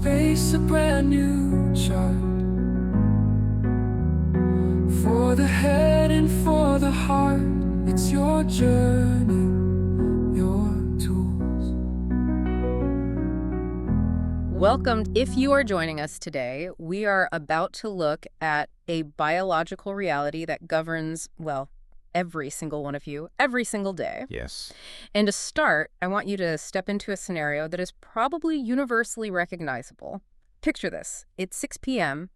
space, a brand new chart. For the head and for the heart, it's your journey, your tools. Welcome. If you are joining us today, we are about to look at a biological reality that governs, well, every single one of you, every single day. Yes. And to start, I want you to step into a scenario that is probably universally recognizable. Picture this. It's 6 p.m.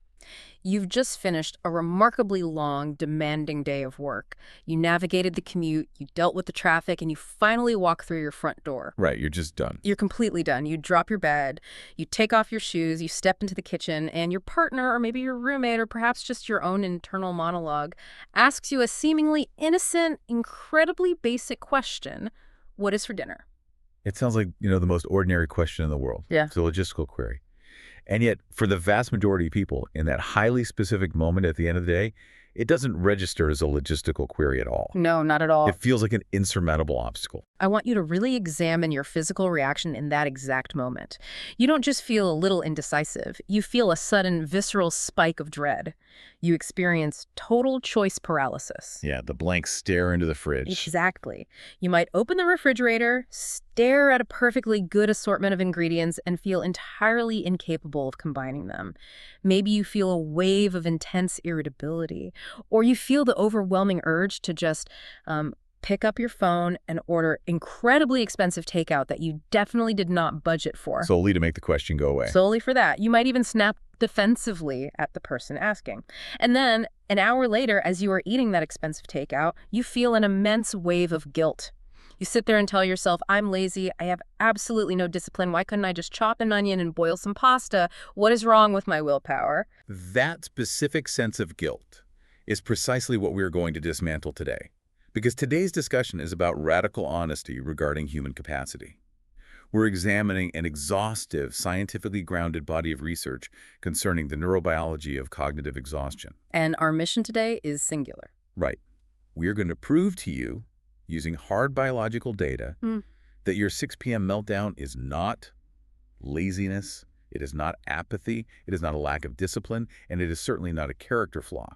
You've just finished a remarkably long, demanding day of work. You navigated the commute, you dealt with the traffic, and you finally walk through your front door. Right, you're just done. You're completely done. You drop your bed, you take off your shoes, you step into the kitchen, and your partner, or maybe your roommate, or perhaps just your own internal monologue, asks you a seemingly innocent, incredibly basic question: what is for dinner? It sounds like, the most ordinary question in the world. Yeah. It's a logistical query. And yet, for the vast majority of people, in that highly specific moment at the end of the day, it doesn't register as a logistical query at all. No, not at all. It feels like an insurmountable obstacle. I want you to really examine your physical reaction in that exact moment. You don't just feel a little indecisive. You feel a sudden, visceral spike of dread. You experience total choice paralysis. Yeah, the blank stare into the fridge. Exactly. You might open the refrigerator, stare at a perfectly good assortment of ingredients, and feel entirely incapable of combining them. Maybe you feel a wave of intense irritability, or you feel the overwhelming urge to just pick up your phone and order incredibly expensive takeout that you definitely did not budget for. Solely to make the question go away. Solely for that. You might even snap defensively at the person asking. And then, an hour later, as you are eating that expensive takeout, you feel an immense wave of guilt. You sit there and tell yourself, I'm lazy, I have absolutely no discipline, why couldn't I just chop an onion and boil some pasta? What is wrong with my willpower? That specific sense of guilt is precisely what we are going to dismantle today. Because today's discussion is about radical honesty regarding human capacity. We're examining an exhaustive, scientifically grounded body of research concerning the neurobiology of cognitive exhaustion. And our mission today is singular. Right. We're going to prove to you, using hard biological data, that your 6 p.m. meltdown is not laziness, it is not apathy, it is not a lack of discipline, and it is certainly not a character flaw.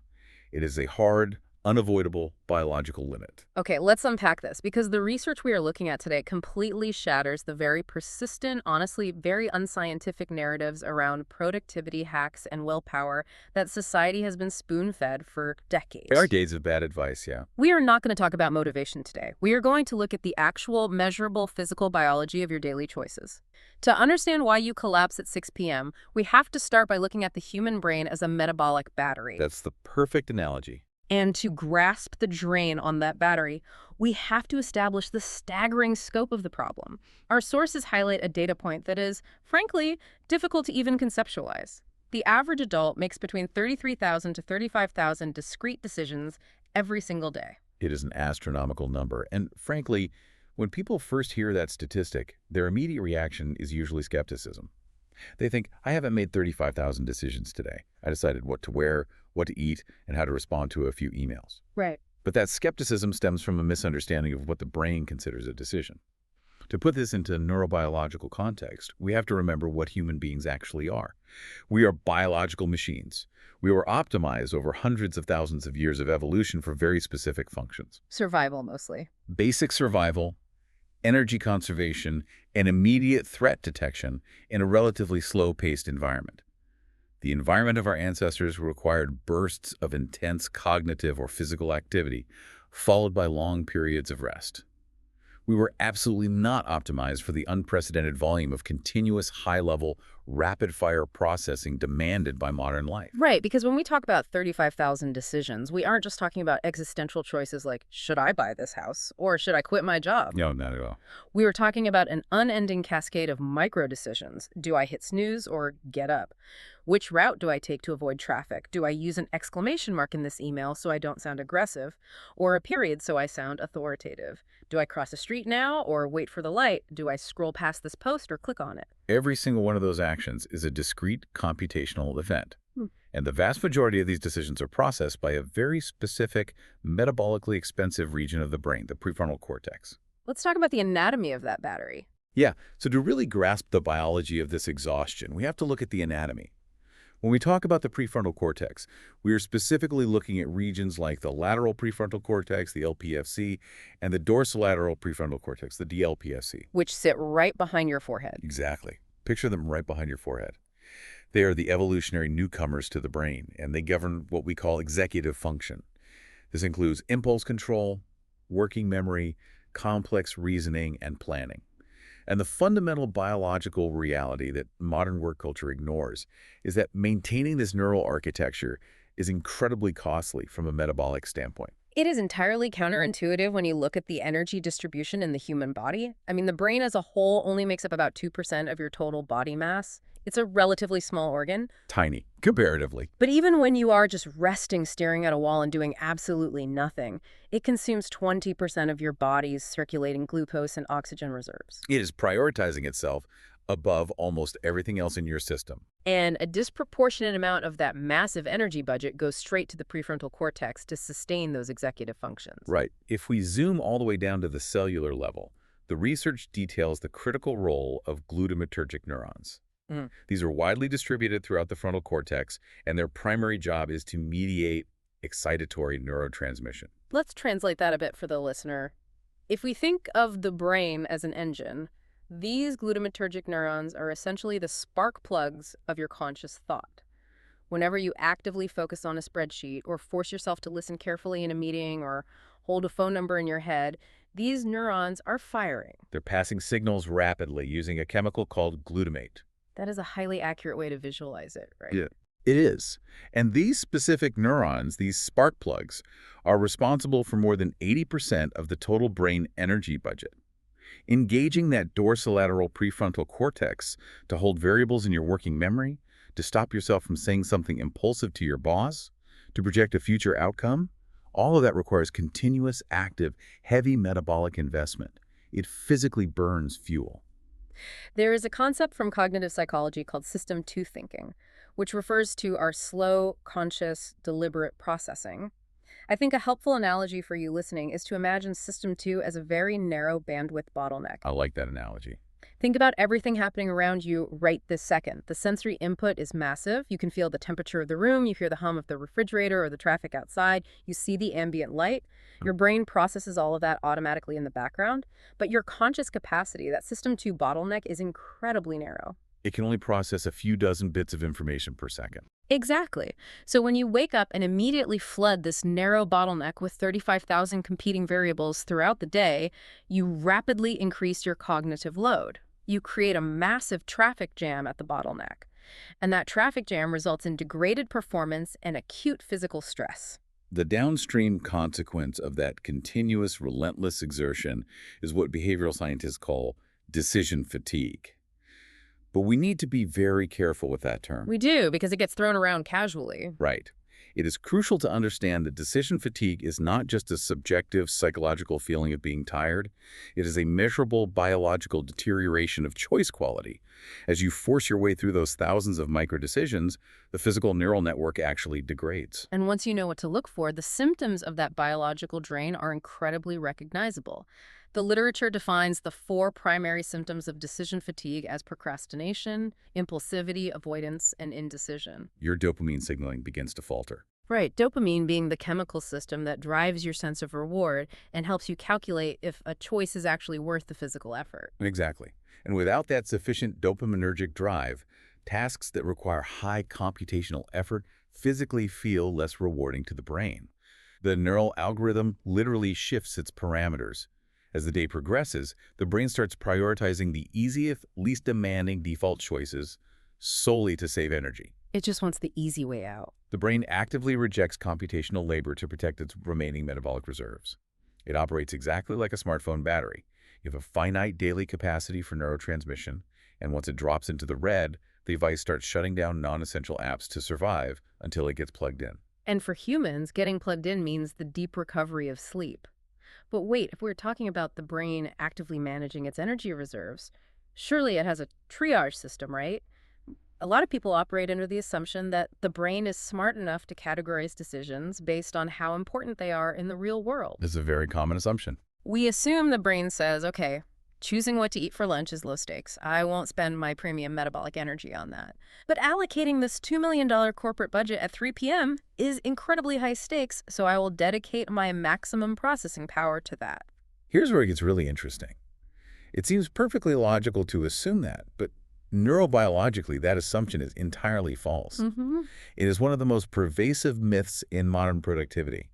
It is a hard, unavoidable biological limit. Okay, let's unpack this, because the research we are looking at today completely shatters the very persistent, honestly, very unscientific narratives around productivity hacks and willpower that society has been spoon-fed for decades. There are days of bad advice, yeah. We are not going to talk about motivation today. We are going to look at the actual, measurable physical biology of your daily choices. To understand why you collapse at 6 p.m., we have to start by looking at the human brain as a metabolic battery. That's the perfect analogy. And to grasp the drain on that battery, we have to establish the staggering scope of the problem. Our sources highlight a data point that is, frankly, difficult to even conceptualize. The average adult makes between 33,000 to 35,000 discrete decisions every single day. It is an astronomical number. And frankly, when people first hear that statistic, their immediate reaction is usually skepticism. They think, I haven't made 35,000 decisions today. I decided what to wear, what to eat, and how to respond to a few emails. Right. But that skepticism stems from a misunderstanding of what the brain considers a decision. To put this into neurobiological context, we have to remember what human beings actually are. We are biological machines. We were optimized over hundreds of thousands of years of evolution for very specific functions. Survival, mostly. Basic survival, energy conservation, and immediate threat detection in a relatively slow-paced environment. The environment of our ancestors required bursts of intense cognitive or physical activity, followed by long periods of rest. We were absolutely not optimized for the unprecedented volume of continuous high-level, rapid-fire processing demanded by modern life. Right, because when we talk about 35,000 decisions, we aren't just talking about existential choices like, should I buy this house or should I quit my job? No, not at all. We were talking about an unending cascade of micro decisions. Do I hit snooze or get up? Which route do I take to avoid traffic? Do I use an exclamation mark in this email so I don't sound aggressive? Or a period so I sound authoritative? Do I cross the street now or wait for the light? Do I scroll past this post or click on it? Every single one of those actions is a discrete computational event. And the vast majority of these decisions are processed by a very specific, metabolically expensive region of the brain, the prefrontal cortex. Let's talk about the anatomy of that battery. Yeah, so to really grasp the biology of this exhaustion, we have to look at the anatomy. When we talk about the prefrontal cortex, we are specifically looking at regions like the lateral prefrontal cortex, the LPFC, and the dorsolateral prefrontal cortex, the DLPFC. Which sit right behind your forehead. Exactly. Picture them right behind your forehead. They are the evolutionary newcomers to the brain, and they govern what we call executive function. This includes impulse control, working memory, complex reasoning, and planning. And the fundamental biological reality that modern work culture ignores is that maintaining this neural architecture is incredibly costly from a metabolic standpoint. It is entirely counterintuitive when you look at the energy distribution in the human body. I mean, the brain as a whole only makes up about 2% of your total body mass. It's a relatively small organ. Tiny, comparatively. But even when you are just resting, staring at a wall and doing absolutely nothing, it consumes 20% of your body's circulating glucose and oxygen reserves. It is prioritizing itself above almost everything else in your system. And a disproportionate amount of that massive energy budget goes straight to the prefrontal cortex to sustain those executive functions. Right. If we zoom all the way down to the cellular level, the research details the critical role of glutamatergic neurons. These are widely distributed throughout the frontal cortex, and their primary job is to mediate excitatory neurotransmission. Let's translate that a bit for the listener. If we think of the brain as an engine, these glutamatergic neurons are essentially the spark plugs of your conscious thought. Whenever you actively focus on a spreadsheet or force yourself to listen carefully in a meeting or hold a phone number in your head, these neurons are firing. They're passing signals rapidly using a chemical called glutamate. That is a highly accurate way to visualize it, right? Yeah, it is. And these specific neurons, these spark plugs, are responsible for more than 80% of the total brain energy budget. Engaging that dorsolateral prefrontal cortex to hold variables in your working memory, to stop yourself from saying something impulsive to your boss, to project a future outcome, all of that requires continuous, active, heavy metabolic investment. It physically burns fuel. There is a concept from cognitive psychology called System 2 thinking, which refers to our slow, conscious, deliberate processing. I think a helpful analogy for you listening is to imagine System 2 as a very narrow bandwidth bottleneck. I like that analogy. Think about everything happening around you right this second. The sensory input is massive. You can feel the temperature of the room, you hear the hum of the refrigerator or the traffic outside, you see the ambient light. Your brain processes all of that automatically in the background, but your conscious capacity, that System 2 bottleneck, is incredibly narrow. It can only process a few dozen bits of information per second. Exactly. So when you wake up and immediately flood this narrow bottleneck with 35,000 competing variables throughout the day, you rapidly increase your cognitive load. You create a massive traffic jam at the bottleneck. And that traffic jam results in degraded performance and acute physical stress. The downstream consequence of that continuous, relentless exertion is what behavioral scientists call decision fatigue. But we need to be very careful with that term. We do, because it gets thrown around casually. Right. It is crucial to understand that decision fatigue is not just a subjective psychological feeling of being tired. It is a measurable biological deterioration of choice quality. As you force your way through those thousands of micro-decisions, the physical neural network actually degrades. And once you know what to look for, the symptoms of that biological drain are incredibly recognizable. The literature defines the 4 primary symptoms of decision fatigue as procrastination, impulsivity, avoidance, and indecision. Your dopamine signaling begins to falter. Right, dopamine being the chemical system that drives your sense of reward and helps you calculate if a choice is actually worth the physical effort. Exactly. And without that sufficient dopaminergic drive, tasks that require high computational effort physically feel less rewarding to the brain. The neural algorithm literally shifts its parameters. As the day progresses, the brain starts prioritizing the easiest, least demanding default choices solely to save energy. It just wants the easy way out. The brain actively rejects computational labor to protect its remaining metabolic reserves. It operates exactly like a smartphone battery. You have a finite daily capacity for neurotransmission, and once it drops into the red, the device starts shutting down non-essential apps to survive until it gets plugged in. And for humans, getting plugged in means the deep recovery of sleep. But wait, if we're talking about the brain actively managing its energy reserves, surely it has a triage system, right? A lot of people operate under the assumption that the brain is smart enough to categorize decisions based on how important they are in the real world. This is a very common assumption. We assume the brain says, okay, Choosing what to eat for lunch is low stakes. I won't spend my premium metabolic energy on that. But allocating this $2 million corporate budget at 3 p.m. is incredibly high stakes, so I will dedicate my maximum processing power to that. Here's where it gets really interesting. It seems perfectly logical to assume that, but neurobiologically, that assumption is entirely false. It is one of the most pervasive myths in modern productivity.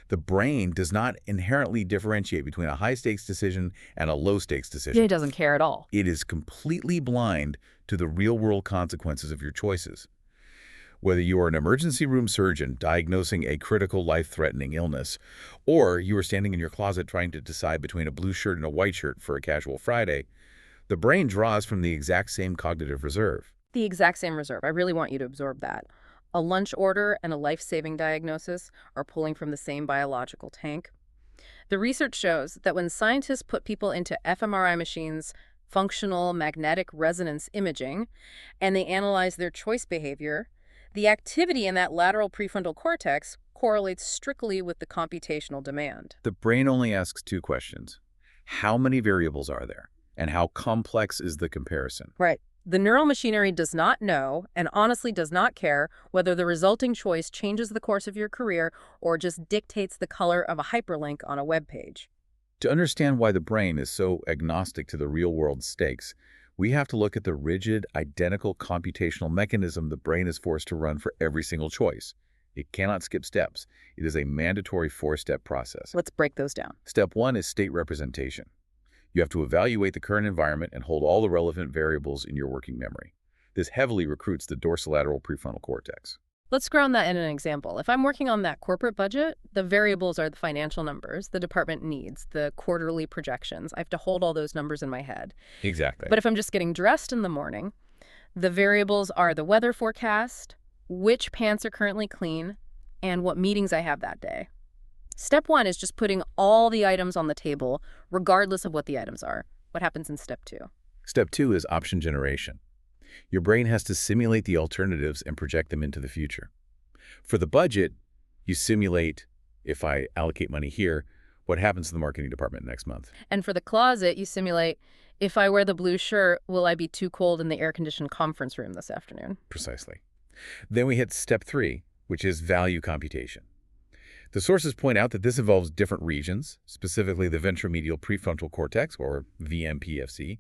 The brain does not inherently differentiate between a high-stakes decision and a low-stakes decision. It doesn't care at all. It is completely blind to the real-world consequences of your choices. Whether you are an emergency room surgeon diagnosing a critical life-threatening illness, or you are standing in your closet trying to decide between a blue shirt and a white shirt for a casual Friday, the brain draws from the exact same cognitive reserve. The exact same reserve. I really want you to absorb that. A lunch order and a life-saving diagnosis are pulling from the same biological tank. The research shows that when scientists put people into fMRI machines, functional magnetic resonance imaging, and they analyze their choice behavior, the activity in that lateral prefrontal cortex correlates strictly with the computational demand. The brain only asks two questions. How many variables are there? And how complex is the comparison? Right. The neural machinery does not know, and honestly does not care, whether the resulting choice changes the course of your career or just dictates the color of a hyperlink on a web page. To understand why the brain is so agnostic to the real-world stakes, we have to look at the rigid, identical computational mechanism the brain is forced to run for every single choice. It cannot skip steps. It is a mandatory 4-step process. Let's break those down. Step 1 is state representation. You have to evaluate the current environment and hold all the relevant variables in your working memory. This heavily recruits the dorsolateral prefrontal cortex. Let's ground that in an example. If I'm working on that corporate budget, the variables are the financial numbers, the department needs, the quarterly projections. I have to hold all those numbers in my head. Exactly. But if I'm just getting dressed in the morning, the variables are the weather forecast, which pants are currently clean, and what meetings I have that day. Step 1 is just putting all the items on the table, regardless of what the items are. What happens in step 2? Step 2 is option generation. Your brain has to simulate the alternatives and project them into the future. For the budget, you simulate, if I allocate money here, what happens to the marketing department next month. And for the closet, you simulate, if I wear the blue shirt, will I be too cold in the air-conditioned conference room this afternoon? Precisely. Then we hit step 3, which is value computation. The sources point out that this involves different regions, specifically the ventromedial prefrontal cortex, or VMPFC,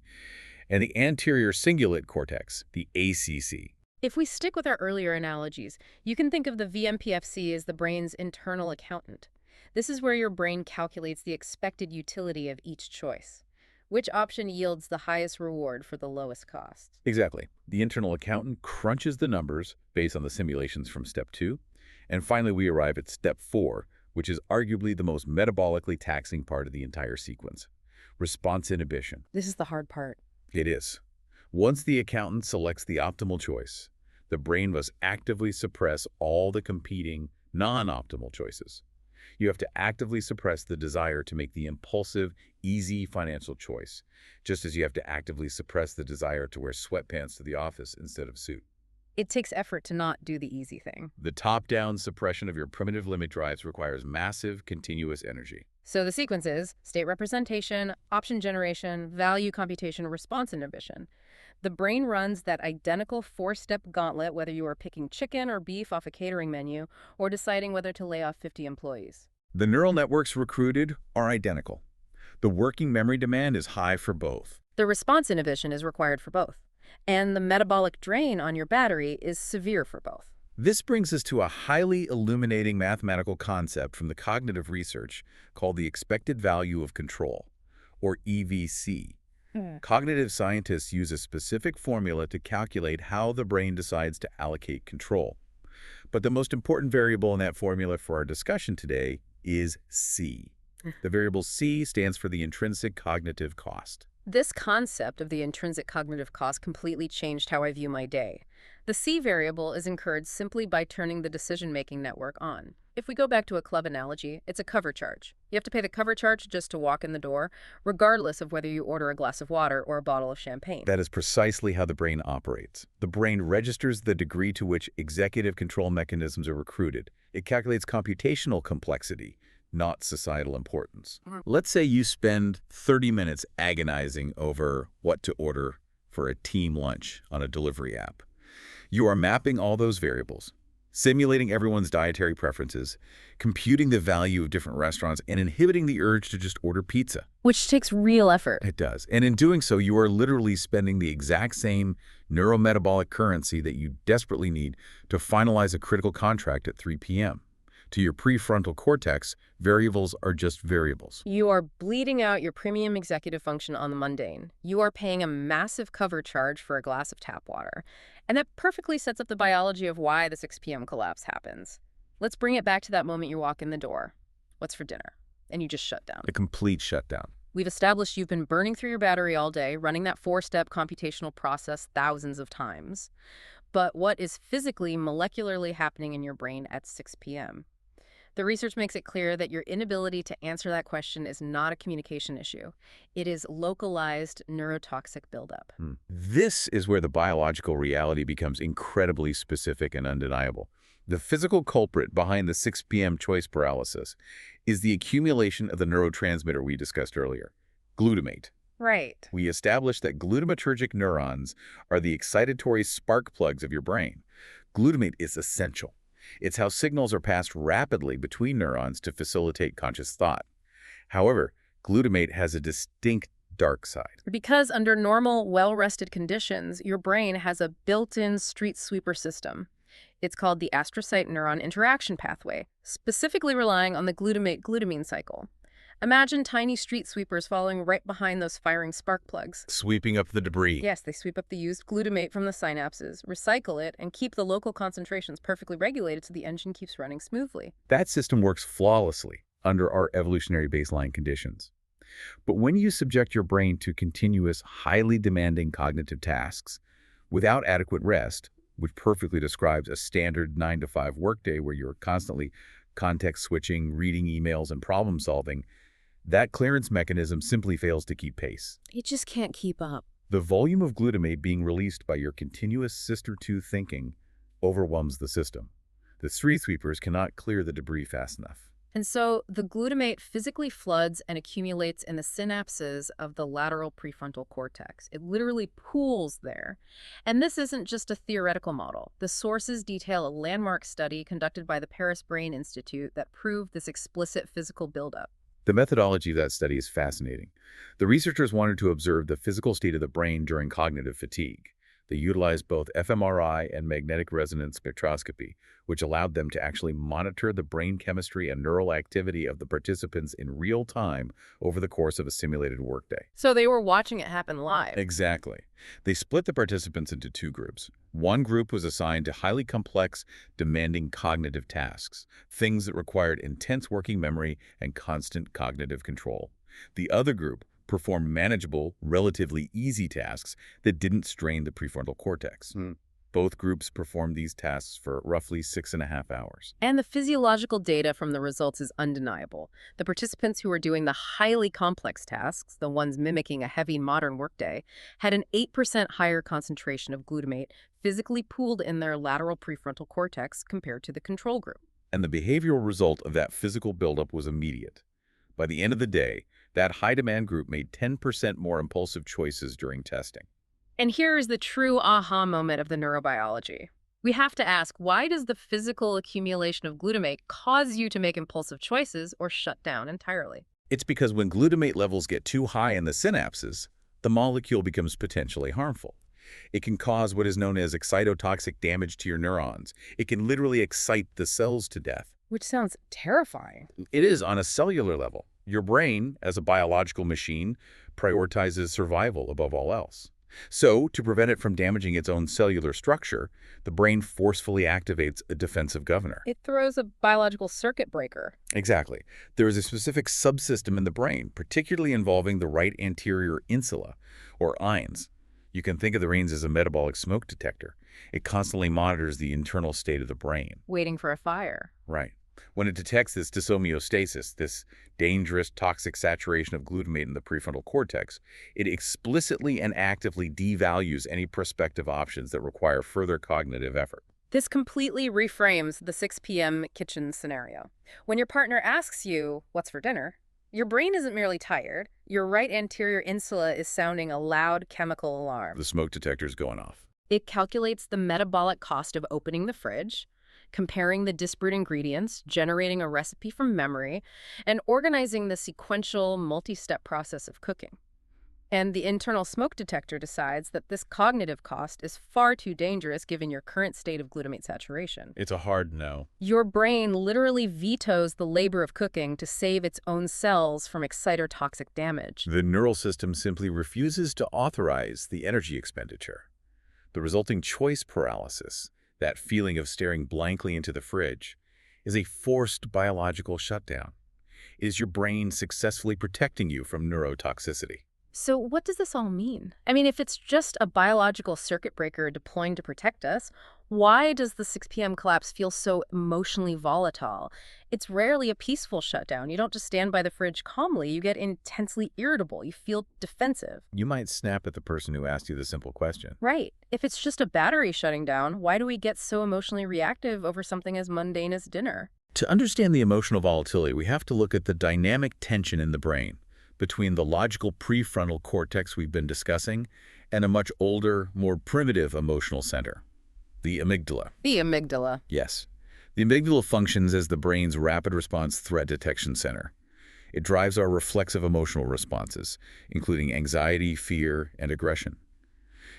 and the anterior cingulate cortex, the ACC. If we stick with our earlier analogies, you can think of the VMPFC as the brain's internal accountant. This is where your brain calculates the expected utility of each choice. Which option yields the highest reward for the lowest cost? Exactly. The internal accountant crunches the numbers based on the simulations from step 2, and finally we arrive at step 4, which is arguably the most metabolically taxing part of the entire sequence. Response inhibition. This is the hard part. It is. Once the accountant selects the optimal choice, the brain must actively suppress all the competing, non-optimal choices. You have to actively suppress the desire to make the impulsive, easy financial choice, just as you have to actively suppress the desire to wear sweatpants to the office instead of a suit. It takes effort to not do the easy thing. The top-down suppression of your primitive limit drives requires massive, continuous energy. So the sequence is state representation, option generation, value computation, response inhibition. The brain runs that identical 4-step gauntlet whether you are picking chicken or beef off a catering menu or deciding whether to lay off 50 employees. The neural networks recruited are identical. The working memory demand is high for both. The response inhibition is required for both. And the metabolic drain on your battery is severe for both. This brings us to a highly illuminating mathematical concept from the cognitive research called the expected value of control, or EVC. Cognitive scientists use a specific formula to calculate how the brain decides to allocate control. But the most important variable in that formula for our discussion today is C. The variable C stands for the intrinsic cognitive cost. This concept of the intrinsic cognitive cost completely changed how I view my day. The C variable is incurred simply by turning the decision-making network on. If we go back to a club analogy, it's a cover charge. You have to pay the cover charge just to walk in the door, regardless of whether you order a glass of water or a bottle of champagne. That is precisely how the brain operates. The brain registers the degree to which executive control mechanisms are recruited. It calculates computational complexity, not societal importance. Let's say you spend 30 minutes agonizing over what to order for a team lunch on a delivery app. You are mapping all those variables, simulating everyone's dietary preferences, computing the value of different restaurants, and inhibiting the urge to just order pizza. Which takes real effort. It does. And in doing so, you are literally spending the exact same neurometabolic currency that you desperately need to finalize a critical contract at 3 p.m. To your prefrontal cortex, variables are just variables. You are bleeding out your premium executive function on the mundane. You are paying a massive cover charge for a glass of tap water. And that perfectly sets up the biology of why the 6 p.m. collapse happens. Let's bring it back to that moment you walk in the door. What's for dinner? And you just shut down. A complete shutdown. We've established you've been burning through your battery all day, running that 4-step computational process thousands of times. But what is physically, molecularly happening in your brain at 6 p.m.? The research makes it clear that your inability to answer that question is not a communication issue. It is localized neurotoxic buildup. This is where the biological reality becomes incredibly specific and undeniable. The physical culprit behind the 6 p.m. choice paralysis is the accumulation of the neurotransmitter we discussed earlier, glutamate. Right. We established that glutamatergic neurons are the excitatory spark plugs of your brain. Glutamate is essential. It's how signals are passed rapidly between neurons to facilitate conscious thought. However, glutamate has a distinct dark side. Because under normal, well-rested conditions, your brain has a built-in street sweeper system. It's called the astrocyte neuron interaction pathway, specifically relying on the glutamate-glutamine cycle. Imagine tiny street sweepers following right behind those firing spark plugs. Sweeping up the debris. Yes, they sweep up the used glutamate from the synapses, recycle it, and keep the local concentrations perfectly regulated so the engine keeps running smoothly. That system works flawlessly under our evolutionary baseline conditions. But when you subject your brain to continuous, highly demanding cognitive tasks without adequate rest, which perfectly describes a standard 9-to-5 workday where you're constantly context switching, reading emails, and problem solving, that clearance mechanism simply fails to keep pace. It just can't keep up. The volume of glutamate being released by your continuous sister 2 thinking overwhelms the system. The street sweepers cannot clear the debris fast enough. And so the glutamate physically floods and accumulates in the synapses of the lateral prefrontal cortex. It literally pools there. And this isn't just a theoretical model. The sources detail a landmark study conducted by the Paris Brain Institute that proved this explicit physical buildup. The methodology of that study is fascinating. The researchers wanted to observe the physical state of the brain during cognitive fatigue. They utilized both fMRI and magnetic resonance spectroscopy, which allowed them to actually monitor the brain chemistry and neural activity of the participants in real time over the course of a simulated workday. So they were watching it happen live. Exactly. They split the participants into 2 groups. One group was assigned to highly complex, demanding cognitive tasks, things that required intense working memory and constant cognitive control. The other group performed manageable, relatively easy tasks that didn't strain the prefrontal cortex. Both groups performed these tasks for roughly 6.5 hours. And the physiological data from the results is undeniable. The participants who were doing the highly complex tasks, the ones mimicking a heavy modern workday, had an 8% higher concentration of glutamate physically pooled in their lateral prefrontal cortex compared to the control group. And the behavioral result of that physical buildup was immediate. By the end of the day, that high-demand group made 10% more impulsive choices during testing. And here is the true aha moment of the neurobiology. We have to ask, why does the physical accumulation of glutamate cause you to make impulsive choices or shut down entirely? It's because when glutamate levels get too high in the synapses, the molecule becomes potentially harmful. It can cause what is known as excitotoxic damage to your neurons. It can literally excite the cells to death. Which sounds terrifying. It is on a cellular level. Your brain, as a biological machine, prioritizes survival above all else. So, to prevent it from damaging its own cellular structure, the brain forcefully activates a defensive governor. It throws a biological circuit breaker. Exactly. There is a specific subsystem in the brain, particularly involving the right anterior insula, or INS. You can think of the reins as a metabolic smoke detector. It constantly monitors the internal state of the brain. Waiting for a fire. Right. When it detects this dyshomeostasis, this dangerous toxic saturation of glutamate in the prefrontal cortex, it explicitly and actively devalues any prospective options that require further cognitive effort. This completely reframes the 6 p.m. kitchen scenario. When your partner asks you, "What's for dinner?" your brain isn't merely tired. Your right anterior insula is sounding a loud chemical alarm. The smoke detector's going off. It calculates the metabolic cost of opening the fridge, comparing the disparate ingredients, generating a recipe from memory, and organizing the sequential, multi-step process of cooking. And the internal smoke detector decides that this cognitive cost is far too dangerous given your current state of glutamate saturation. It's a hard no. Your brain literally vetoes the labor of cooking to save its own cells from excitotoxic damage. The neural system simply refuses to authorize the energy expenditure. The resulting choice paralysis, that feeling of staring blankly into the fridge, is a forced biological shutdown. It is your brain successfully protecting you from neurotoxicity. So what does this all mean? I mean, if it's just a biological circuit breaker deploying to protect us, why does the 6 p.m. collapse feel so emotionally volatile? It's rarely a peaceful shutdown. You don't just stand by the fridge calmly. You get intensely irritable. You feel defensive. You might snap at the person who asked you the simple question. Right. If it's just a battery shutting down, why do we get so emotionally reactive over something as mundane as dinner? To understand the emotional volatility, we have to look at the dynamic tension in the brain between the logical prefrontal cortex we've been discussing and a much older, more primitive emotional center, the amygdala. The amygdala. Yes. The amygdala functions as the brain's rapid response threat detection center. It drives our reflexive emotional responses, including anxiety, fear, and aggression.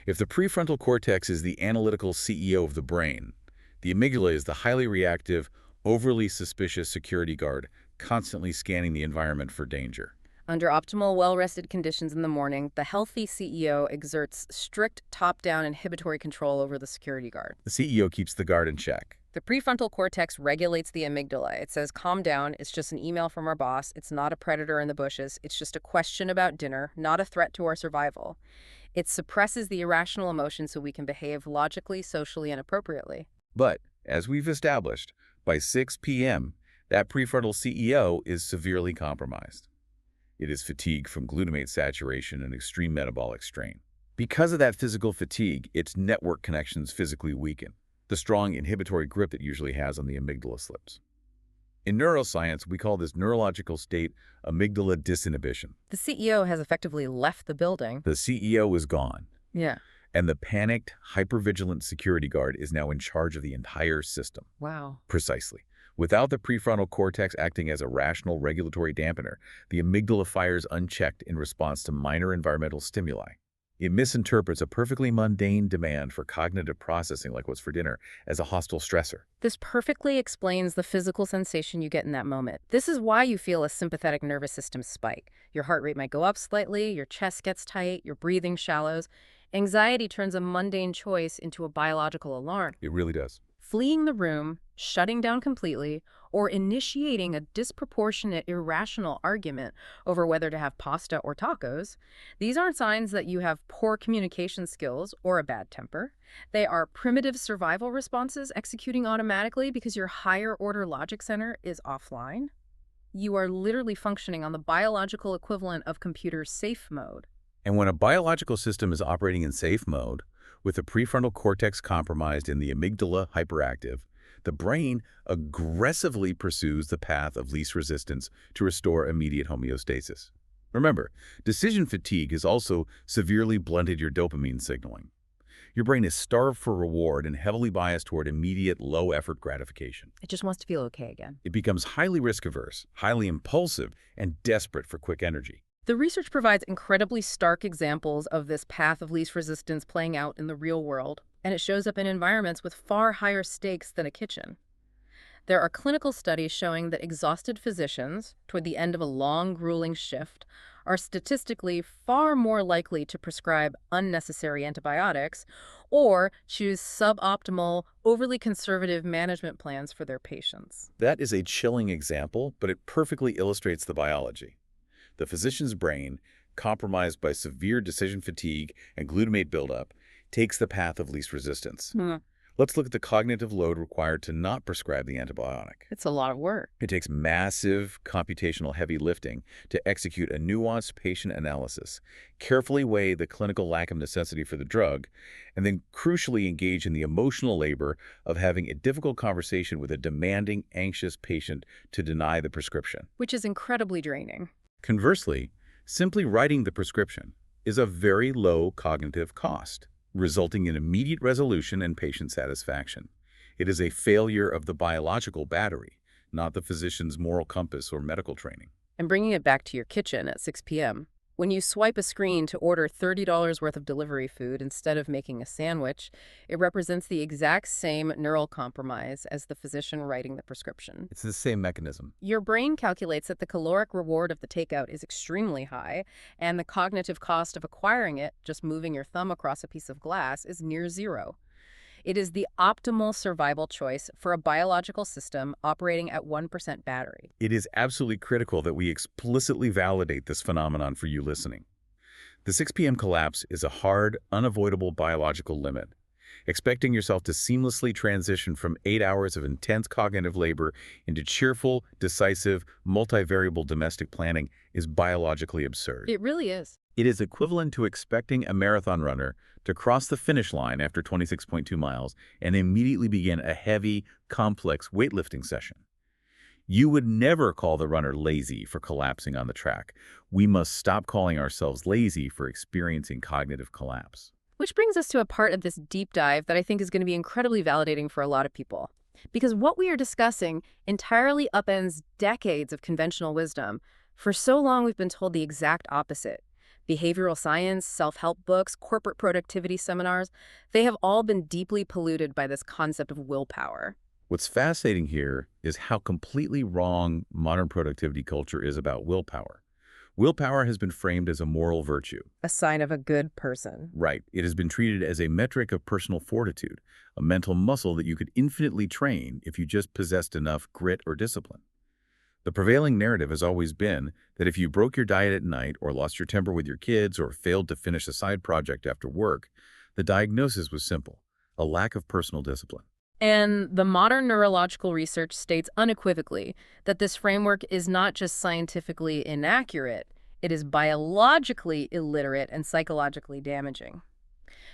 If the prefrontal cortex is the analytical CEO of the brain, the amygdala is the highly reactive, overly suspicious security guard, constantly scanning the environment for danger. Under optimal, well-rested conditions in the morning, the healthy CEO exerts strict top-down inhibitory control over the security guard. The CEO keeps the guard in check. The prefrontal cortex regulates the amygdala. It says, calm down, it's just an email from our boss, it's not a predator in the bushes, it's just a question about dinner, not a threat to our survival. It suppresses the irrational emotions so we can behave logically, socially, and appropriately. But, as we've established, by 6 p.m., that prefrontal CEO is severely compromised. It is fatigued from glutamate saturation and extreme metabolic strain. Because of that physical fatigue, its network connections physically weaken. The strong inhibitory grip it usually has on the amygdala slips. In neuroscience, we call this neurological state amygdala disinhibition. The CEO has effectively left the building. The CEO is gone, Yeah. and the panicked, hypervigilant security guard is now in charge of the entire system. Wow. Precisely. Without the prefrontal cortex acting as a rational regulatory dampener, the amygdala fires unchecked in response to minor environmental stimuli. It misinterprets a perfectly mundane demand for cognitive processing like what's for dinner as a hostile stressor. This perfectly explains the physical sensation you get in that moment. This is why you feel a sympathetic nervous system spike. Your heart rate might go up slightly, your chest gets tight, your breathing shallows. Anxiety turns a mundane choice into a biological alarm. It really does. Fleeing the room, shutting down completely, or initiating a disproportionate, irrational argument over whether to have pasta or tacos, these aren't signs that you have poor communication skills or a bad temper. They are primitive survival responses executing automatically because your higher-order logic center is offline. You are literally functioning on the biological equivalent of computer safe mode. And when a biological system is operating in safe mode, with the prefrontal cortex compromised and the amygdala hyperactive, the brain aggressively pursues the path of least resistance to restore immediate homeostasis. Remember, decision fatigue has also severely blunted your dopamine signaling. Your brain is starved for reward and heavily biased toward immediate, low-effort gratification. It just wants to feel okay again. It becomes highly risk-averse, highly impulsive, and desperate for quick energy. The research provides incredibly stark examples of this path of least resistance playing out in the real world, and it shows up in environments with far higher stakes than a kitchen. There are clinical studies showing that exhausted physicians, toward the end of a long, grueling shift, are statistically far more likely to prescribe unnecessary antibiotics or choose suboptimal, overly conservative management plans for their patients. That is a chilling example, but it perfectly illustrates the biology. The physician's brain, compromised by severe decision fatigue and glutamate buildup, takes the path of least resistance. Let's look at the cognitive load required to not prescribe the antibiotic. It's a lot of work. It takes massive computational heavy lifting to execute a nuanced patient analysis, carefully weigh the clinical lack of necessity for the drug, and then crucially engage in the emotional labor of having a difficult conversation with a demanding, anxious patient to deny the prescription. Which is incredibly draining. Conversely, simply writing the prescription is a very low cognitive cost, resulting in immediate resolution and patient satisfaction. It is a failure of the biological battery, not the physician's moral compass or medical training. And bringing it back to your kitchen at 6 p.m. When you swipe a screen to order $30 worth of delivery food instead of making a sandwich, it represents the exact same neural compromise as the physician writing the prescription. It's the same mechanism. Your brain calculates that the caloric reward of the takeout is extremely high, and the cognitive cost of acquiring it, just moving your thumb across a piece of glass, is near zero. It is the optimal survival choice for a biological system operating at 1% battery. It is absolutely critical that we explicitly validate this phenomenon for you listening. The 6 p.m. collapse is a hard, unavoidable biological limit. Expecting yourself to seamlessly transition from 8 hours of intense cognitive labor into cheerful, decisive, multivariable domestic planning is biologically absurd. It really is. It is equivalent to expecting a marathon runner to cross the finish line after 26.2 miles and immediately begin a heavy, complex weightlifting session. You would never call the runner lazy for collapsing on the track. We must stop calling ourselves lazy for experiencing cognitive collapse. Which brings us to a part of this deep dive that I think is going to be incredibly validating for a lot of people. Because what we are discussing entirely upends decades of conventional wisdom. For so long, we've been told the exact opposite. Behavioral science, self-help books, corporate productivity seminars, they have all been deeply polluted by this concept of willpower. What's fascinating here is how completely wrong modern productivity culture is about willpower. Willpower has been framed as a moral virtue. A sign of a good person. Right. It has been treated as a metric of personal fortitude, a mental muscle that you could infinitely train if you just possessed enough grit or discipline. The prevailing narrative has always been that if you broke your diet at night or lost your temper with your kids or failed to finish a side project after work, the diagnosis was simple: a lack of personal discipline. And the modern neurological research states unequivocally that this framework is not just scientifically inaccurate, it is biologically illiterate and psychologically damaging.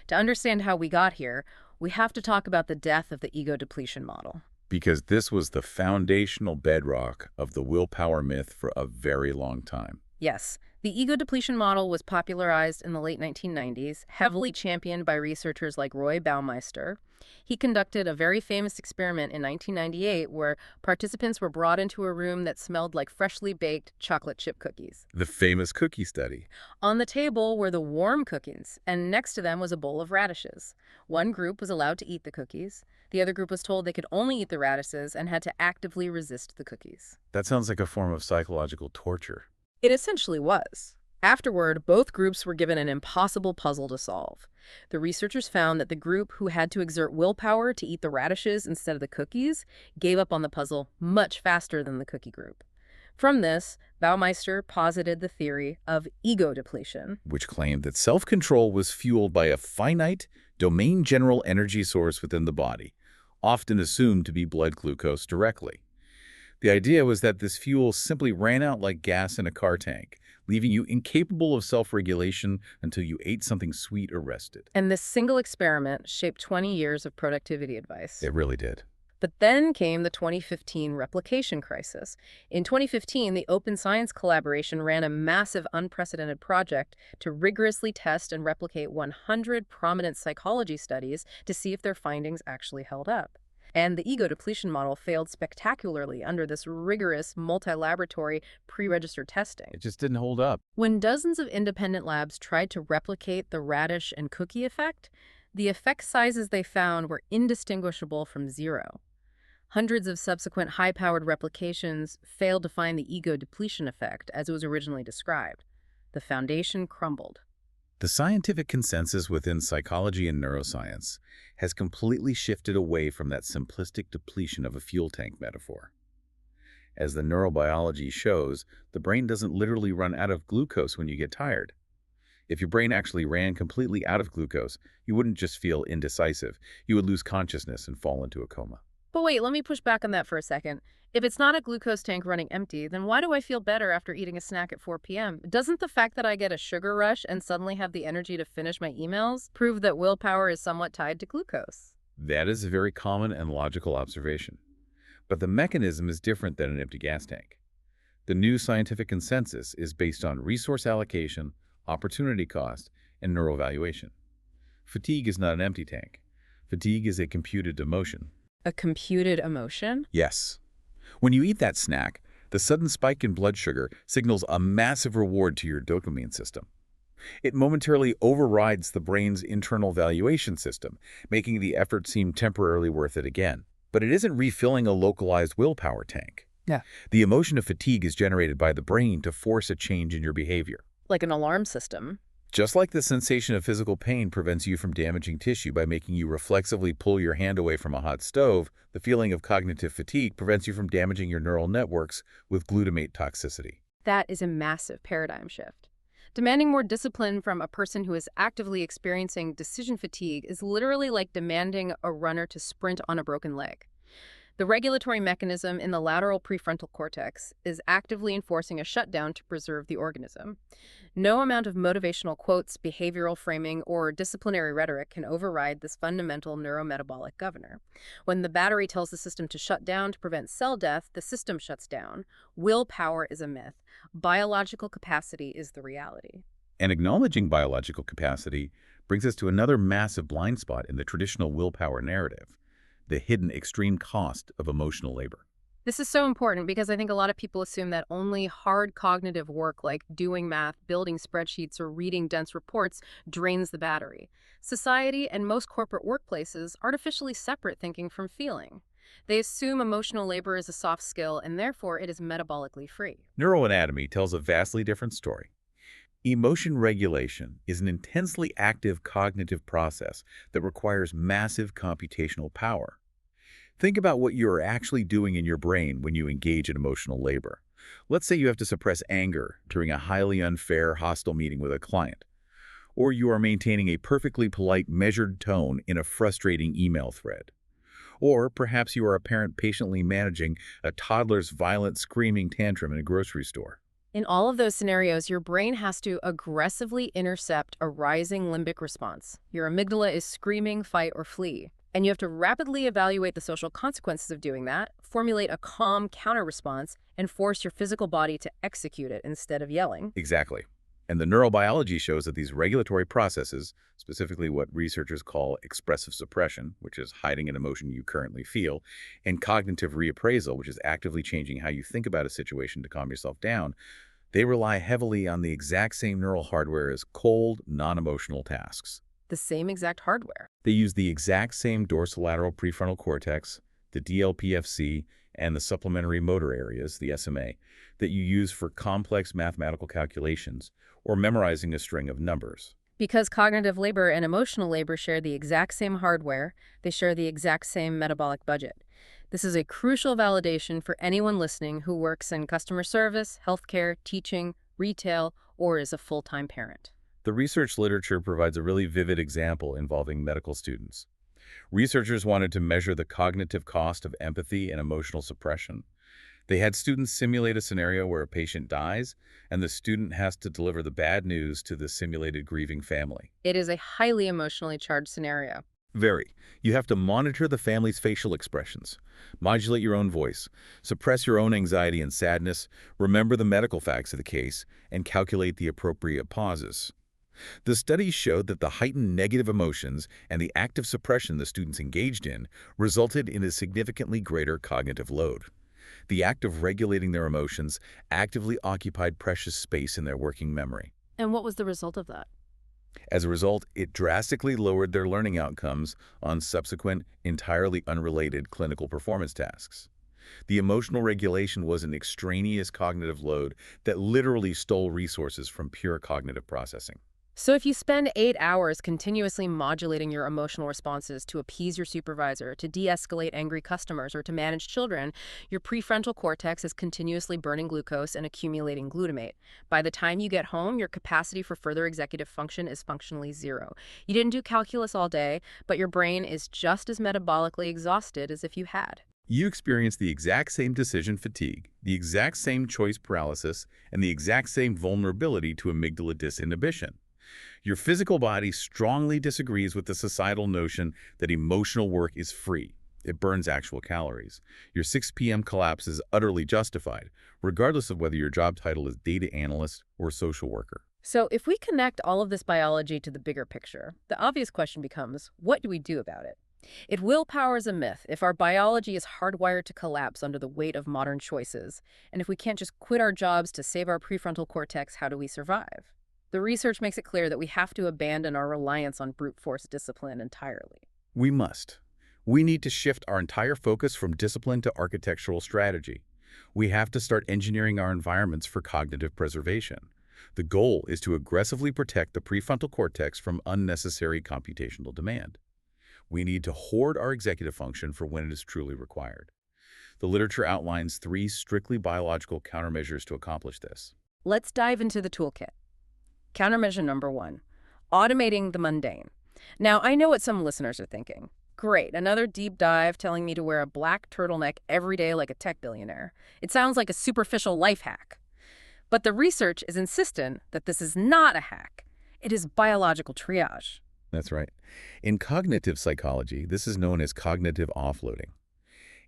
To understand how we got here, we have to talk about the death of the ego depletion model. Because this was the foundational bedrock of the willpower myth for a very long time. Yes, the ego depletion model was popularized in the late 1990s, heavily championed by researchers like Roy Baumeister. He conducted a very famous experiment in 1998 where participants were brought into a room that smelled like freshly baked chocolate chip cookies. The famous cookie study. On the table were the warm cookies, and next to them was a bowl of radishes. One group was allowed to eat the cookies. The other group was told they could only eat the radishes and had to actively resist the cookies. That sounds like a form of psychological torture. It essentially was. Afterward, both groups were given an impossible puzzle to solve. The researchers found that the group who had to exert willpower to eat the radishes instead of the cookies gave up on the puzzle much faster than the cookie group. From this, Baumeister posited the theory of ego depletion, which claimed that self-control was fueled by a finite, domain-general energy source within the body, often assumed to be blood glucose directly. The idea was that this fuel simply ran out like gas in a car tank, leaving you incapable of self-regulation until you ate something sweet or rested. And this single experiment shaped 20 years of productivity advice. It really did. But then came the 2015 replication crisis. In 2015, the Open Science Collaboration ran a massive, unprecedented project to rigorously test and replicate 100 prominent psychology studies to see if their findings actually held up. And the ego depletion model failed spectacularly under this rigorous, multi-laboratory, pre-registered testing. It just didn't hold up. When dozens of independent labs tried to replicate the radish and cookie effect, the effect sizes they found were indistinguishable from zero. Hundreds of subsequent high-powered replications failed to find the ego depletion effect as it was originally described. The foundation crumbled. The scientific consensus within psychology and neuroscience has completely shifted away from that simplistic depletion of a fuel tank metaphor. As the neurobiology shows, the brain doesn't literally run out of glucose when you get tired. If your brain actually ran completely out of glucose, you wouldn't just feel indecisive. You would lose consciousness and fall into a coma. But wait, let me push back on that for a second. If it's not a glucose tank running empty, then why do I feel better after eating a snack at 4 p.m.? Doesn't the fact that I get a sugar rush and suddenly have the energy to finish my emails prove that willpower is somewhat tied to glucose? That is a very common and logical observation. But the mechanism is different than an empty gas tank. The new scientific consensus is based on resource allocation, opportunity cost, and neuroevaluation. Fatigue is not an empty tank. Fatigue is a computed emotion. A computed emotion? Yes. When you eat that snack, the sudden spike in blood sugar signals a massive reward to your dopamine system. It momentarily overrides the brain's internal valuation system, making the effort seem temporarily worth it again. But it isn't refilling a localized willpower tank. Yeah. The emotion of fatigue is generated by the brain to force a change in your behavior. Like an alarm system. Just like the sensation of physical pain prevents you from damaging tissue by making you reflexively pull your hand away from a hot stove, the feeling of cognitive fatigue prevents you from damaging your neural networks with glutamate toxicity. That is a massive paradigm shift. Demanding more discipline from a person who is actively experiencing decision fatigue is literally like demanding a runner to sprint on a broken leg. The regulatory mechanism in the lateral prefrontal cortex is actively enforcing a shutdown to preserve the organism. No amount of motivational quotes, behavioral framing, or disciplinary rhetoric can override this fundamental neurometabolic governor. When the battery tells the system to shut down to prevent cell death, the system shuts down. Willpower is a myth. Biological capacity is the reality. And acknowledging biological capacity brings us to another massive blind spot in the traditional willpower narrative: the hidden extreme cost of emotional labor. This is so important because I think a lot of people assume that only hard cognitive work like doing math, building spreadsheets, or reading dense reports drains the battery. Society and most corporate workplaces artificially separate thinking from feeling. They assume emotional labor is a soft skill and therefore it is metabolically free. Neuroanatomy tells a vastly different story. Emotion regulation is an intensely active cognitive process that requires massive computational power. Think about what you are actually doing in your brain when you engage in emotional labor. Let's say you have to suppress anger during a highly unfair, hostile meeting with a client, or you are maintaining a perfectly polite, measured tone in a frustrating email thread. Or perhaps you are a parent patiently managing a toddler's violent, screaming tantrum in a grocery store. In all of those scenarios, your brain has to aggressively intercept a rising limbic response. Your amygdala is screaming, fight, or flee. And you have to rapidly evaluate the social consequences of doing that, formulate a calm counter-response, and force your physical body to execute it instead of yelling. Exactly. And the neurobiology shows that these regulatory processes, specifically what researchers call expressive suppression, which is hiding an emotion you currently feel, and cognitive reappraisal, which is actively changing how you think about a situation to calm yourself down, they rely heavily on the exact same neural hardware as cold, non-emotional tasks. The same exact hardware. They use the exact same dorsolateral prefrontal cortex, the DLPFC, and the supplementary motor areas, the SMA, that you use for complex mathematical calculations or memorizing a string of numbers. Because cognitive labor and emotional labor share the exact same hardware, they share the exact same metabolic budget. This is a crucial validation for anyone listening who works in customer service, healthcare, teaching, retail, or is a full-time parent. The research literature provides a really vivid example involving medical students. Researchers wanted to measure the cognitive cost of empathy and emotional suppression. They had students simulate a scenario where a patient dies, and the student has to deliver the bad news to the simulated grieving family. It is a highly emotionally charged scenario. Very. You have to monitor the family's facial expressions, modulate your own voice, suppress your own anxiety and sadness, remember the medical facts of the case, and calculate the appropriate pauses. The studies showed that the heightened negative emotions and the active suppression the students engaged in resulted in a significantly greater cognitive load. The act of regulating their emotions actively occupied precious space in their working memory. And what was the result of that? As a result, it drastically lowered their learning outcomes on subsequent, entirely unrelated clinical performance tasks. The emotional regulation was an extraneous cognitive load that literally stole resources from pure cognitive processing. So if you spend 8 hours continuously modulating your emotional responses to appease your supervisor, to de-escalate angry customers, or to manage children, your prefrontal cortex is continuously burning glucose and accumulating glutamate. By the time you get home, your capacity for further executive function is functionally zero. You didn't do calculus all day, but your brain is just as metabolically exhausted as if you had. You experience the exact same decision fatigue, the exact same choice paralysis, and the exact same vulnerability to amygdala disinhibition. Your physical body strongly disagrees with the societal notion that emotional work is free. It burns actual calories. Your 6 p.m. collapse is utterly justified, regardless of whether your job title is data analyst or social worker. So if we connect all of this biology to the bigger picture, the obvious question becomes, what do we do about it? If willpower is a myth, if our biology is hardwired to collapse under the weight of modern choices, and if we can't just quit our jobs to save our prefrontal cortex, how do we survive? The research makes it clear that we have to abandon our reliance on brute force discipline entirely. We must. We need to shift our entire focus from discipline to architectural strategy. We have to start engineering our environments for cognitive preservation. The goal is to aggressively protect the prefrontal cortex from unnecessary computational demand. We need to hoard our executive function for when it is truly required. The literature outlines 3 strictly biological countermeasures to accomplish this. Let's dive into the toolkit. Countermeasure number 1, automating the mundane. Now, I know what some listeners are thinking. Great, another deep dive telling me to wear a black turtleneck every day like a tech billionaire. It sounds like a superficial life hack. But the research is insistent that this is not a hack. It is biological triage. That's right. In cognitive psychology, this is known as cognitive offloading.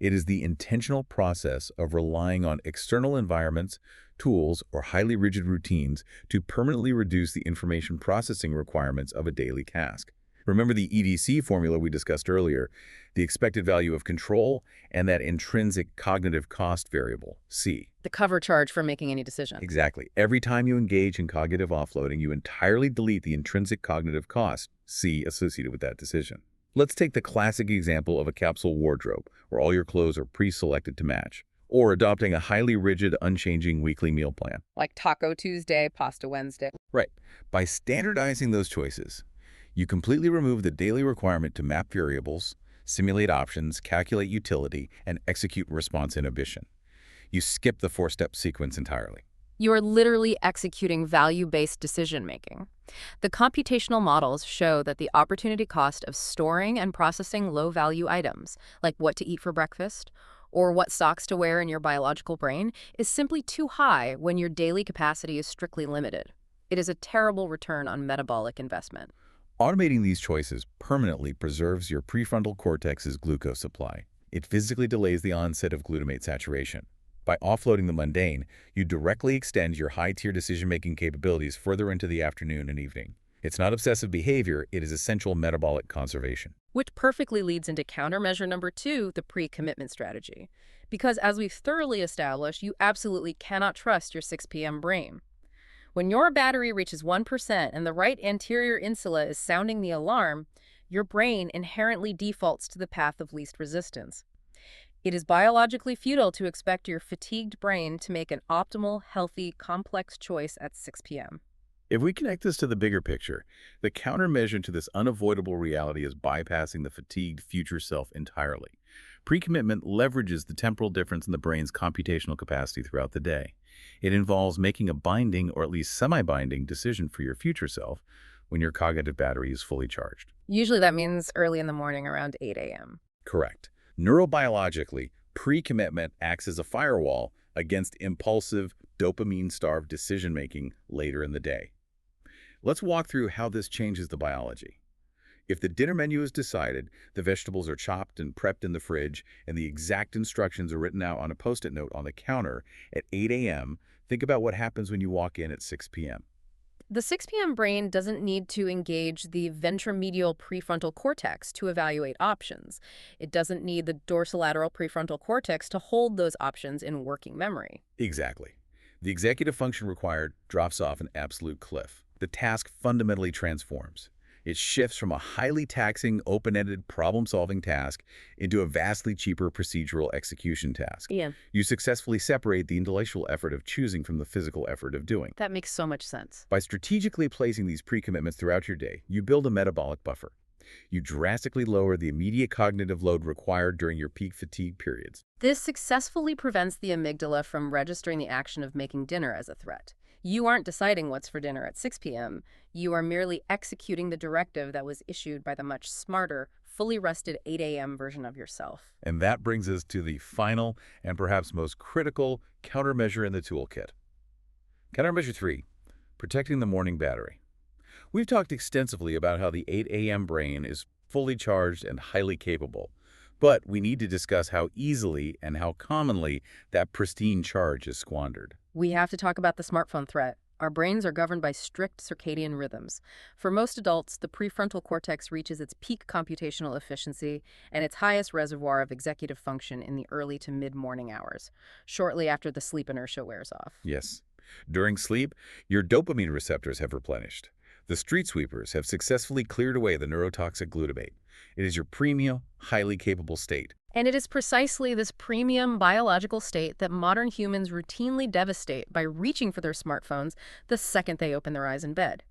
It is the intentional process of relying on external environments, tools, or highly rigid routines to permanently reduce the information processing requirements of a daily task. Remember the EDC formula we discussed earlier, the expected value of control and that intrinsic cognitive cost variable, C. The cover charge for making any decision. Exactly. Every time you engage in cognitive offloading, you entirely delete the intrinsic cognitive cost, C, associated with that decision. Let's take the classic example of a capsule wardrobe, where all your clothes are pre-selected to match, or adopting a highly rigid, unchanging weekly meal plan. Like Taco Tuesday, Pasta Wednesday. Right. By standardizing those choices, you completely remove the daily requirement to map variables, simulate options, calculate utility, and execute response inhibition. You skip the 4-step sequence entirely. You are literally executing value-based decision-making. The computational models show that the opportunity cost of storing and processing low-value items, like what to eat for breakfast or what socks to wear in your biological brain, is simply too high when your daily capacity is strictly limited. It is a terrible return on metabolic investment. Automating these choices permanently preserves your prefrontal cortex's glucose supply. It physically delays the onset of glutamate saturation. By offloading the mundane, you directly extend your high-tier decision-making capabilities further into the afternoon and evening. It's not obsessive behavior, it is essential metabolic conservation. Which perfectly leads into countermeasure number 2, the pre-commitment strategy. Because as we've thoroughly established, you absolutely cannot trust your 6 p.m. brain. When your battery reaches 1% and the right anterior insula is sounding the alarm, your brain inherently defaults to the path of least resistance. It is biologically futile to expect your fatigued brain to make an optimal, healthy, complex choice at 6 p.m. If we connect this to the bigger picture, the countermeasure to this unavoidable reality is bypassing the fatigued future self entirely. Pre-commitment leverages the temporal difference in the brain's computational capacity throughout the day. It involves making a binding or at least semi-binding decision for your future self when your cognitive battery is fully charged. Usually that means early in the morning around 8 a.m. Correct. Neurobiologically, pre-commitment acts as a firewall against impulsive, dopamine-starved decision-making later in the day. Let's walk through how this changes the biology. If the dinner menu is decided, the vegetables are chopped and prepped in the fridge, and the exact instructions are written out on a Post-it note on the counter at 8 a.m., think about what happens when you walk in at 6 p.m. The 6 p.m. brain doesn't need to engage the ventromedial prefrontal cortex to evaluate options. It doesn't need the dorsolateral prefrontal cortex to hold those options in working memory. Exactly. The executive function required drops off an absolute cliff. The task fundamentally transforms. It shifts from a highly taxing, open-ended problem-solving task into a vastly cheaper procedural execution task. Yeah, You successfully separate the intellectual effort of choosing from the physical effort of doing. that makes so much sense. By strategically placing these pre-commitments throughout your day, you build a metabolic buffer. You drastically lower the immediate cognitive load required during your peak fatigue periods. This successfully prevents the amygdala from registering the action of making dinner as a threat. You aren't deciding what's for dinner at 6 p.m. You are merely executing the directive that was issued by the much smarter, fully rested 8 a.m. version of yourself. And that brings us to the final and perhaps most critical countermeasure in the toolkit. Countermeasure 3, protecting the morning battery. We've talked extensively about how the 8 a.m. brain is fully charged and highly capable, but we need to discuss how easily and how commonly that pristine charge is squandered. We have to talk about the smartphone threat. Our brains are governed by strict circadian rhythms. For most adults, the prefrontal cortex reaches its peak computational efficiency and its highest reservoir of executive function in the early to mid-morning hours, shortly after the sleep inertia wears off. Yes. During sleep, your dopamine receptors have replenished. The street sweepers have successfully cleared away the neurotoxic glutamate. It is your premium, highly capable state. And it is precisely this premium biological state that modern humans routinely devastate by reaching for their smartphones the second they open their eyes in bed.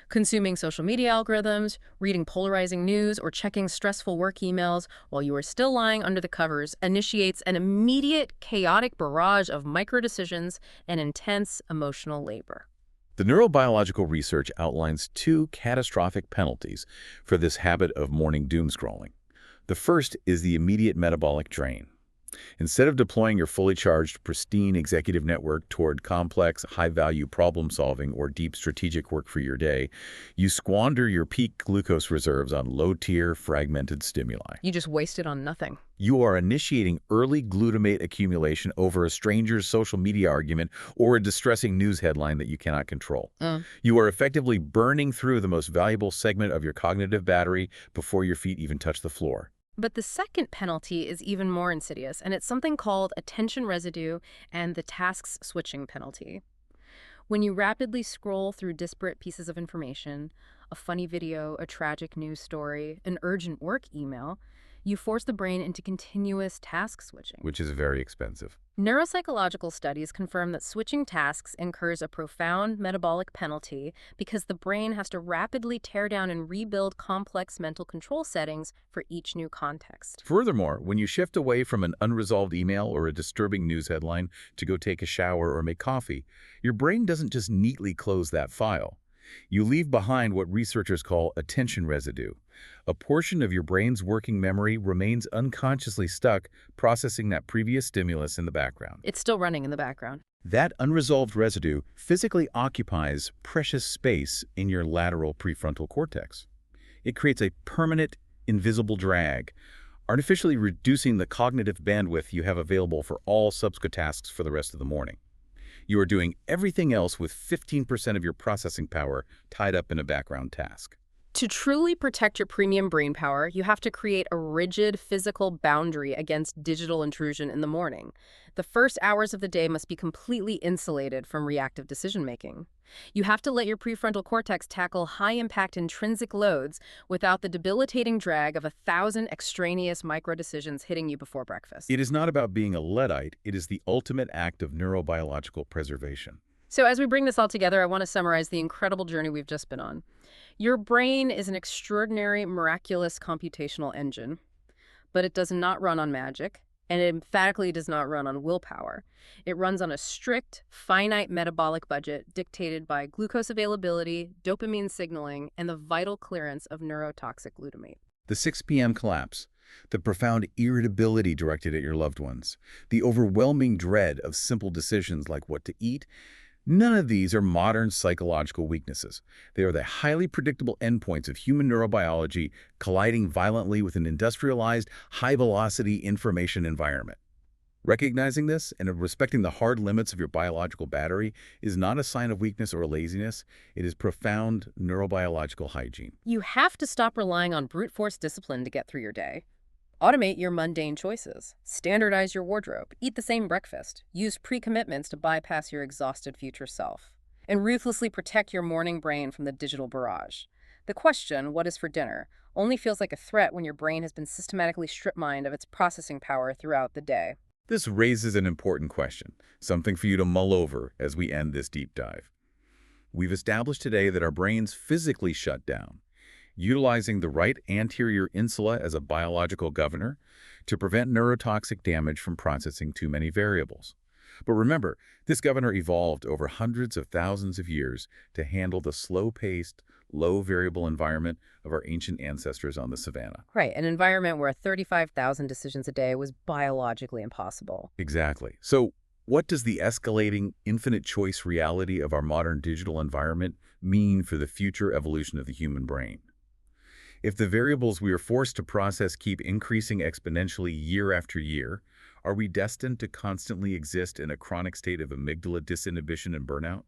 Consuming social media algorithms, reading polarizing news, or checking stressful work emails while you are still lying under the covers initiates an immediate, chaotic barrage of micro-decisions and intense emotional labor. The neurobiological research outlines 2 catastrophic penalties for this habit of morning doom scrolling. The first is the immediate metabolic drain. Instead of deploying your fully charged, pristine executive network toward complex, high-value problem-solving or deep strategic work for your day, you squander your peak glucose reserves on low-tier, fragmented stimuli. You just waste it on nothing. You are initiating early glutamate accumulation over a stranger's social media argument or a distressing news headline that you cannot control. You are effectively burning through the most valuable segment of your cognitive battery before your feet even touch the floor. But the second penalty is even more insidious, and it's something called attention residue and the tasks switching penalty. When you rapidly scroll through disparate pieces of information, a funny video, a tragic news story, an urgent work email, you force the brain into continuous task switching. Which is very expensive. Neuropsychological studies confirm that switching tasks incurs a profound metabolic penalty because the brain has to rapidly tear down and rebuild complex mental control settings for each new context. Furthermore, when you shift away from an unresolved email or a disturbing news headline to go take a shower or make coffee, your brain doesn't just neatly close that file. You leave behind what researchers call attention residue. A portion of your brain's working memory remains unconsciously stuck processing that previous stimulus in the background. It's still running in the background. That unresolved residue physically occupies precious space in your lateral prefrontal cortex. It creates a permanent, invisible drag, artificially reducing the cognitive bandwidth you have available for all subsequent tasks for the rest of the morning. You are doing everything else with 15% of your processing power tied up in a background task. To truly protect your premium brain power, you have to create a rigid physical boundary against digital intrusion in the morning. The first hours of the day must be completely insulated from reactive decision-making. You have to let your prefrontal cortex tackle high-impact intrinsic loads without the debilitating drag of 1,000 extraneous micro-decisions hitting you before breakfast. It is not about being a Luddite. It is the ultimate act of neurobiological preservation. So as we bring this all together, I want to summarize the incredible journey we've just been on. Your brain is an extraordinary, miraculous computational engine, but it does not run on magic, and it emphatically does not run on willpower. It runs on a strict, finite metabolic budget dictated by glucose availability, dopamine signaling, and the vital clearance of neurotoxic glutamate. The 6 p.m. collapse, the profound irritability directed at your loved ones, the overwhelming dread of simple decisions like what to eat, none of these are modern psychological weaknesses. They are the highly predictable endpoints of human neurobiology colliding violently with an industrialized, high-velocity information environment. Recognizing this and respecting the hard limits of your biological battery is not a sign of weakness or laziness. It is profound neurobiological hygiene. You have to stop relying on brute force discipline to get through your day. Automate your mundane choices. Standardize your wardrobe. Eat the same breakfast. Use pre-commitments to bypass your exhausted future self. And ruthlessly protect your morning brain from the digital barrage. The question, what is for dinner, only feels like a threat when your brain has been systematically strip-mined of its processing power throughout the day. This raises an important question, something for you to mull over as we end this deep dive. We've established today that our brains physically shut down, utilizing the right anterior insula as a biological governor to prevent neurotoxic damage from processing too many variables. But remember, this governor evolved over hundreds of thousands of years to handle the slow-paced, low-variable environment of our ancient ancestors on the savanna. Right, an environment where 35,000 decisions a day was biologically impossible. Exactly. So what does the escalating, infinite choice reality of our modern digital environment mean for the future evolution of the human brain? If the variables we are forced to process keep increasing exponentially year after year, are we destined to constantly exist in a chronic state of amygdala disinhibition and burnout?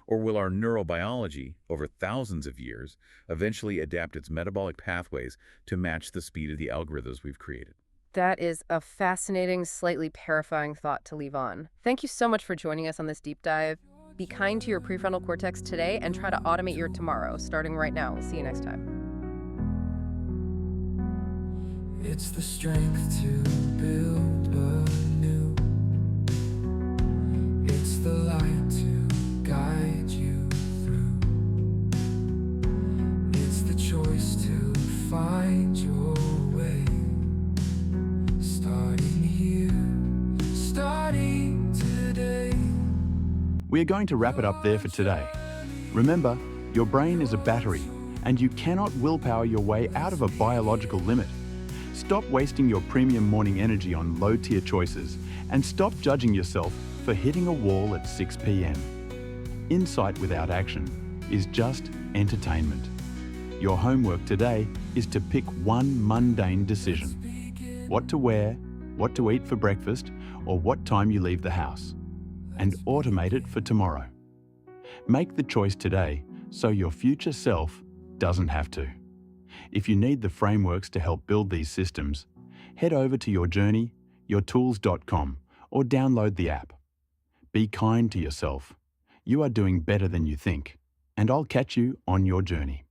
Or will our neurobiology, over thousands of years, eventually adapt its metabolic pathways to match the speed of the algorithms we've created? That is a fascinating, slightly terrifying thought to leave on. Thank you so much for joining us on this deep dive. Be kind to your prefrontal cortex today and try to automate your tomorrow, starting right now. We'll see you next time. It's the strength to build anew. It's the light to guide you through. It's the choice to find your way. Starting here, starting today. We are going to wrap it up there for today. Remember, your brain is a battery, and you cannot willpower your way out of a biological limit. Stop wasting your premium morning energy on low-tier choices, and stop judging yourself for hitting a wall at 6 p.m. Insight without action is just entertainment. Your homework today is to pick one mundane decision: what to wear, what to eat for breakfast, or what time you leave the house, and automate it for tomorrow. Make the choice today so your future self doesn't have to. If you need the frameworks to help build these systems, head over to yourtools.com or download the app. Be kind to yourself. You are doing better than you think, and I'll catch you on your journey.